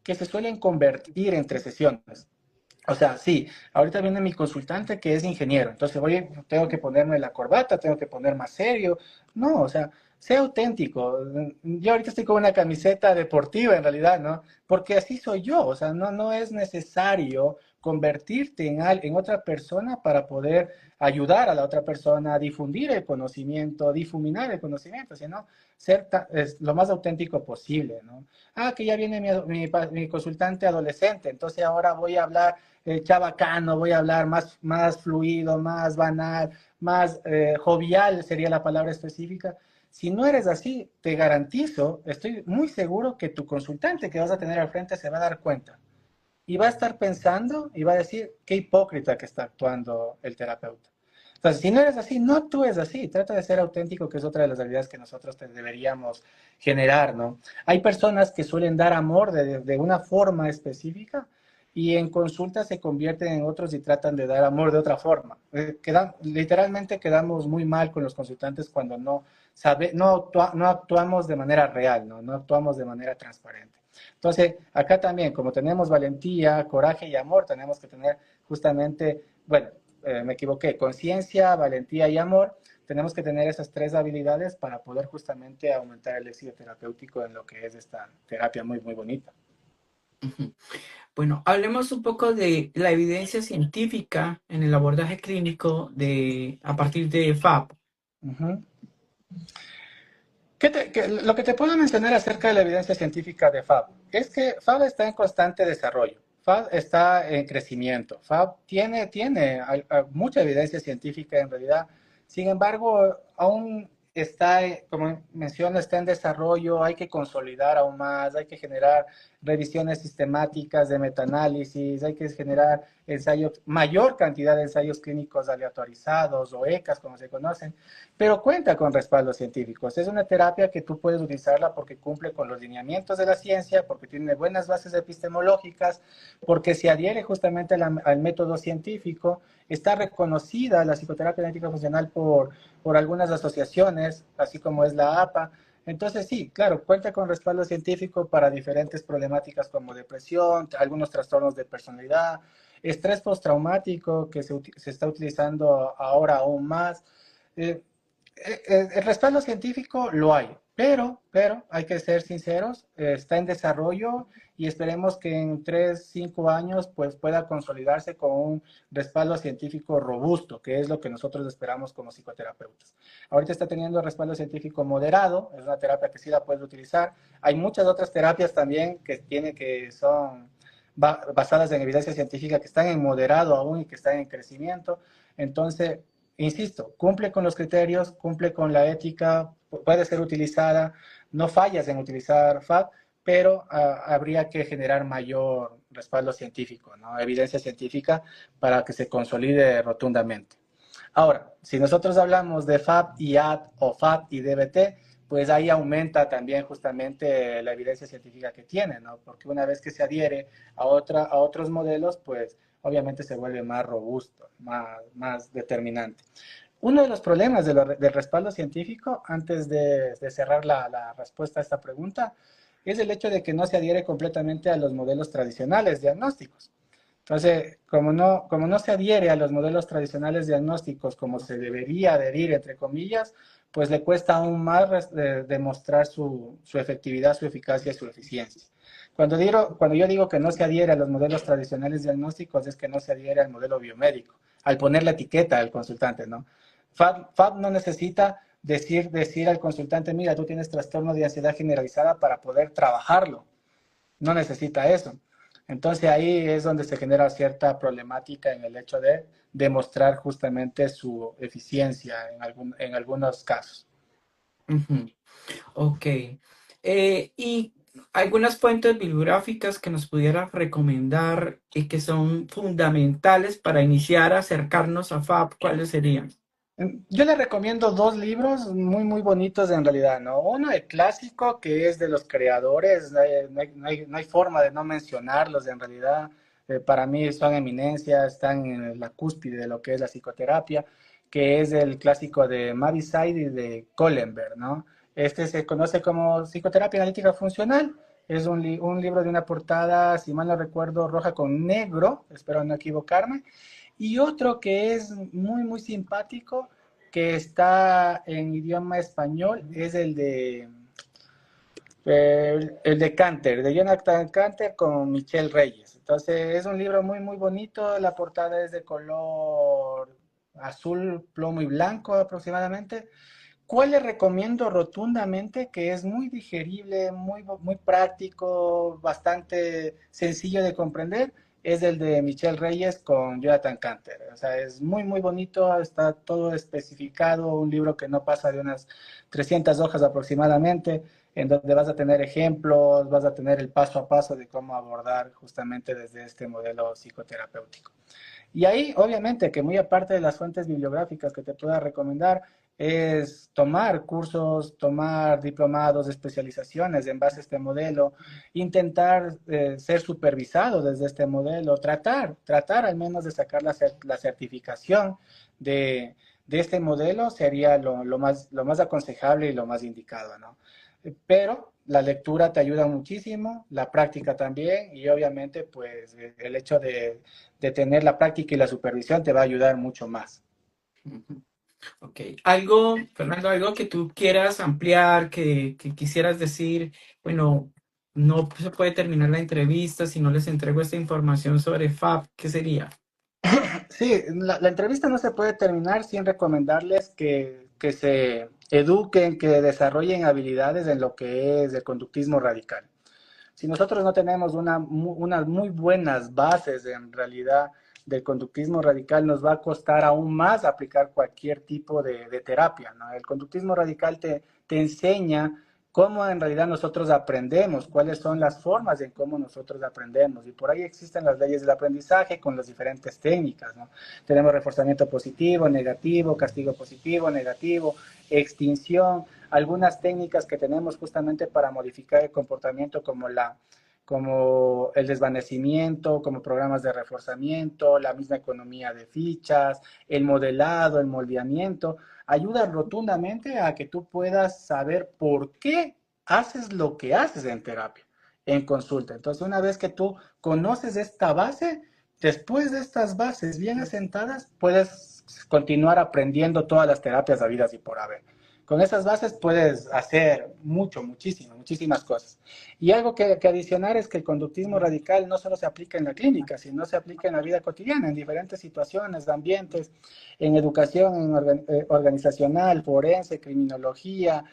que se suelen convertir entre sesiones. O sea, sí, ahorita viene mi consultante que es ingeniero, entonces, oye, tengo que ponerme la corbata, tengo que poner más serio. No, o sea, sea auténtico. Yo ahorita estoy con una camiseta deportiva en realidad, ¿no? Porque así soy yo, o sea, no es necesario convertirte en otra persona para poder ayudar a la otra persona a difundir el conocimiento, difuminar el conocimiento, sino ser lo más auténtico posible, ¿no? Ah, que ya viene mi consultante adolescente, entonces ahora voy a hablar chabacano, voy a hablar más fluido, más banal, más jovial sería la palabra específica. Si no eres así, te garantizo, estoy muy seguro que tu consultante que vas a tener al frente se va a dar cuenta y va a estar pensando y va a decir qué hipócrita que está actuando el terapeuta. Entonces, si no eres así, no actúes así, trata de ser auténtico, que es otra de las habilidades que nosotros deberíamos generar, ¿no? Hay personas que suelen dar amor de una forma específica y en consulta se convierten en otros y tratan de dar amor de otra forma. Literalmente quedamos muy mal con los consultantes cuando no no actuamos de manera real, ¿no? No actuamos de manera transparente. Entonces, acá también, como tenemos valentía, coraje y amor, tenemos que tener justamente, bueno, me equivoqué, conciencia, valentía y amor. Tenemos que tener esas tres habilidades para poder justamente aumentar el éxito terapéutico en lo que es esta terapia muy, muy bonita. Ujú. Bueno, hablemos un poco de la evidencia científica en el abordaje clínico a partir de FAP. Ujú. Lo que te puedo mencionar acerca de la evidencia científica de FAB es que FAB está en constante desarrollo. FAB está en crecimiento. FAB tiene mucha evidencia científica en realidad. Sin embargo, aún está, como menciono, está en desarrollo. Hay que consolidar aún más, hay que generar revisiones sistemáticas de metaanálisis, hay que generar ensayos, mayor cantidad de ensayos clínicos aleatorizados o ECAs, como se conocen, pero cuenta con respaldos científicos. Es una terapia que tú puedes utilizarla porque cumple con los lineamientos de la ciencia, porque tiene buenas bases epistemológicas, porque se adhiere justamente al método científico. Está reconocida la psicoterapia analítica funcional por algunas asociaciones, así como es la APA. Entonces, sí, claro, cuenta con respaldo científico para diferentes problemáticas como depresión, algunos trastornos de personalidad, estrés postraumático que se está utilizando ahora aún más. Eh, el respaldo científico lo hay, pero hay que ser sinceros, está en desarrollo y esperemos que en 3, 5 años pues pueda consolidarse con un respaldo científico robusto, que es lo que nosotros esperamos como psicoterapeutas. Ahorita está teniendo respaldo científico moderado, es una terapia que sí la puedes utilizar. Hay muchas otras terapias también que son basadas en evidencia científica que están en moderado aún y que están en crecimiento. Entonces, insisto, cumple con los criterios, cumple con la ética, puede ser utilizada, no fallas en utilizar FAD, pero habría que generar mayor respaldo científico, ¿no? Evidencia científica para que se consolide rotundamente. Ahora, si nosotros hablamos de FAB y AD o FAB y DBT, pues ahí aumenta también justamente la evidencia científica que tiene, ¿no? Porque una vez que se adhiere a otros modelos, pues obviamente se vuelve más robusto, más determinante. Uno de los problemas del respaldo científico, antes de cerrar la respuesta a esta pregunta, es el hecho de que no se adhiere completamente a los modelos tradicionales diagnósticos. Entonces, como no se adhiere a los modelos tradicionales diagnósticos como se debería adherir, entre comillas, pues le cuesta aún más demostrar su efectividad, su eficacia y su eficiencia. Cuando yo digo que no se adhiere a los modelos tradicionales diagnósticos, es que no se adhiere al modelo biomédico, al poner la etiqueta al consultante, ¿no? FAB no necesita decir al consultante, mira, tú tienes trastorno de ansiedad generalizada para poder trabajarlo. No necesita eso. Entonces ahí es donde se genera cierta problemática en el hecho de demostrar justamente su eficiencia en algunos casos. Ujú. Ok. Y algunas fuentes bibliográficas que nos pudieras recomendar y que son fundamentales para iniciar a acercarnos a FAP, ¿cuáles serían? Yo le recomiendo dos libros muy, muy bonitos en realidad, ¿no? Uno, el clásico, que es de los creadores, no hay forma de no mencionarlos en realidad. Para mí son eminencias, están en la cúspide de lo que es la psicoterapia, que es el clásico de Mavi Said y de Kohlenberg, ¿no? Este se conoce como Psicoterapia Analítica Funcional, es un libro de una portada, si mal no recuerdo, roja con negro, espero no equivocarme, y otro que es muy, muy simpático, que está en idioma español, es el de Canter, de Jonathan Canter con Michelle Reyes. Entonces es un libro muy, muy bonito, la portada es de color azul, plomo y blanco aproximadamente. ¿Cuál le recomiendo rotundamente? Que es muy digerible, muy, muy práctico, bastante sencillo de comprender. Es el de Michelle Reyes con Jonathan Canter. O sea, es muy, muy bonito, está todo especificado, un libro que no pasa de unas 300 hojas aproximadamente, en donde vas a tener ejemplos, vas a tener el paso a paso de cómo abordar justamente desde este modelo psicoterapéutico. Y ahí, obviamente, que muy aparte de las fuentes bibliográficas que te pueda recomendar, es tomar cursos, tomar diplomados, especializaciones en base a este modelo, intentar ser supervisado desde este modelo, tratar al menos de sacar la certificación de, de este modelo sería lo más aconsejable y lo más indicado, ¿no? Pero la lectura te ayuda muchísimo, la práctica también, y obviamente pues el hecho de tener la práctica y la supervisión te va a ayudar mucho más. Ujú. Ok, algo, Fernando, algo que tú quieras ampliar, que quisieras decir, bueno, no se puede terminar la entrevista si no les entrego esta información sobre FAB, ¿qué sería? Sí, la entrevista no se puede terminar sin recomendarles que se eduquen, que desarrollen habilidades en lo que es el conductismo radical. Si nosotros no tenemos unas muy buenas bases en realidad del conductismo radical, nos va a costar aún más aplicar cualquier tipo de terapia, ¿no? El conductismo radical te enseña cómo en realidad nosotros aprendemos, cuáles son las formas en cómo nosotros aprendemos. Y por ahí existen las leyes del aprendizaje con las diferentes técnicas, ¿no? Tenemos reforzamiento positivo, negativo, castigo positivo, negativo, extinción, algunas técnicas que tenemos justamente para modificar el comportamiento como el desvanecimiento, como programas de reforzamiento, la misma economía de fichas, el modelado, el moldeamiento, ayuda rotundamente a que tú puedas saber por qué haces lo que haces en terapia, en consulta. Entonces, una vez que tú conoces esta base, después de estas bases bien asentadas, puedes continuar aprendiendo todas las terapias habidas y por haber. Con esas bases puedes hacer muchísimas cosas. Y algo que adicionar es que el conductismo radical no solo se aplica en la clínica, sino se aplica en la vida cotidiana, en diferentes situaciones, ambientes, en educación organizacional, forense, criminología.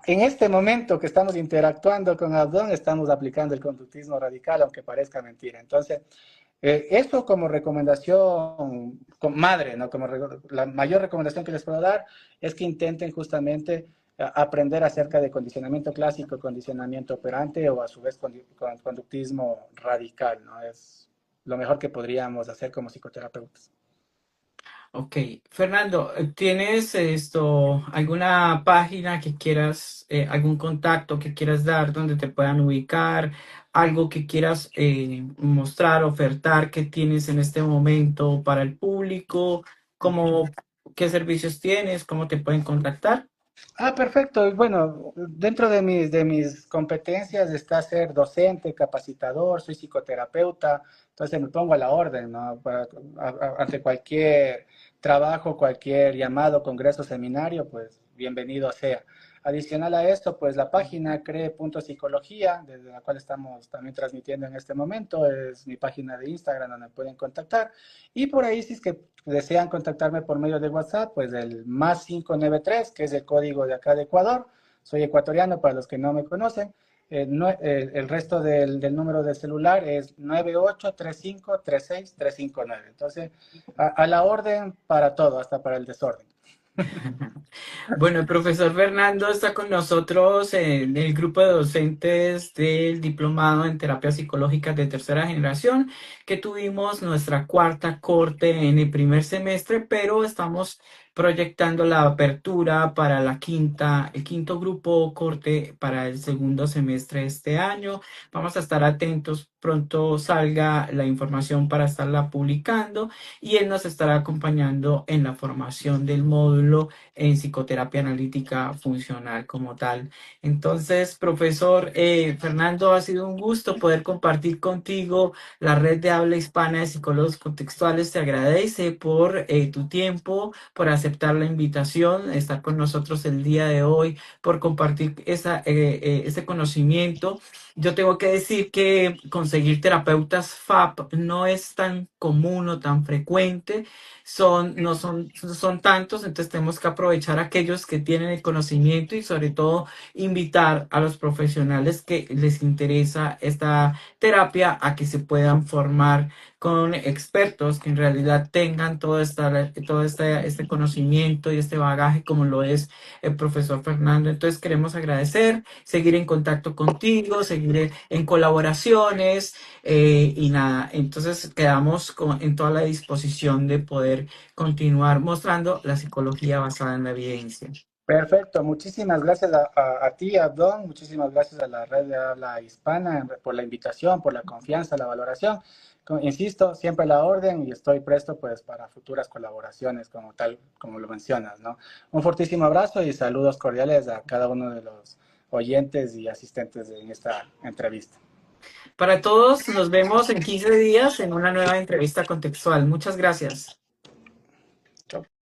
En este momento que estamos interactuando con Abdón, estamos aplicando el conductismo radical, aunque parezca mentira. Entonces, esto como recomendación con madre, ¿no? La mayor recomendación que les puedo dar es que intenten justamente aprender acerca de condicionamiento clásico, condicionamiento operante o a su vez conductismo radical, ¿no? Es lo mejor que podríamos hacer como psicoterapeutas. Ok, Fernando, ¿tienes alguna página que quieras, algún contacto que quieras dar donde te puedan ubicar, algo que quieras mostrar, ofertar que tienes en este momento para el público? ¿Cómo, qué servicios tienes? ¿Cómo te pueden contactar? Perfecto. Y bueno, dentro de mis competencias está ser docente, capacitador, soy psicoterapeuta, entonces me pongo a la orden, ¿no? Ante cualquier trabajo, cualquier llamado, congreso, seminario, pues bienvenido sea. Adicional a esto, pues la página cree.psicología, desde la cual estamos también transmitiendo en este momento, es mi página de Instagram donde me pueden contactar. Y por ahí, si es que desean contactarme por medio de WhatsApp, pues el +593, que es el código de acá de Ecuador. Soy ecuatoriano para los que no me conocen. El resto del número de celular es 983536 359. Entonces, a la orden para todo, hasta para el desorden. Bueno, el profesor Fernando está con nosotros en el grupo de docentes del Diplomado en Terapias Psicológicas de tercera generación, que tuvimos nuestra cuarta corte en el primer semestre, pero estamos proyectando la apertura para el quinto grupo corte para el segundo semestre de este año. Vamos a estar atentos, pronto salga la información para estarla publicando y él nos estará acompañando en la formación del módulo en psicoterapia analítica funcional como tal. Entonces, profesor Fernando, ha sido un gusto poder compartir contigo la red de habla hispana de psicólogos contextuales. Te agradece por tu tiempo, por aceptar la invitación, estar con nosotros el día de hoy, por compartir ese conocimiento. Yo tengo que decir que conseguir terapeutas FAP no es tan común o tan frecuente, no son tantos, entonces tenemos que aprovechar aquellos que tienen el conocimiento y sobre todo invitar a los profesionales que les interesa esta terapia a que se puedan formar con expertos que en realidad tengan este conocimiento y este bagaje como lo es el profesor Fernando. Entonces queremos agradecer, seguir en contacto contigo, seguir en colaboraciones y nada, entonces quedamos en toda la disposición de poder continuar mostrando la psicología basada en la evidencia. Perfecto, muchísimas gracias a ti, Abdón, muchísimas gracias a la red de habla hispana por la invitación, por la confianza, la valoración. Insisto, siempre a la orden y estoy presto pues para futuras colaboraciones como tal, como lo mencionas, ¿no? Un fortísimo abrazo y saludos cordiales a cada uno de los oyentes y asistentes en esta entrevista. Para todos, nos vemos en 15 días en una nueva entrevista contextual. Muchas gracias.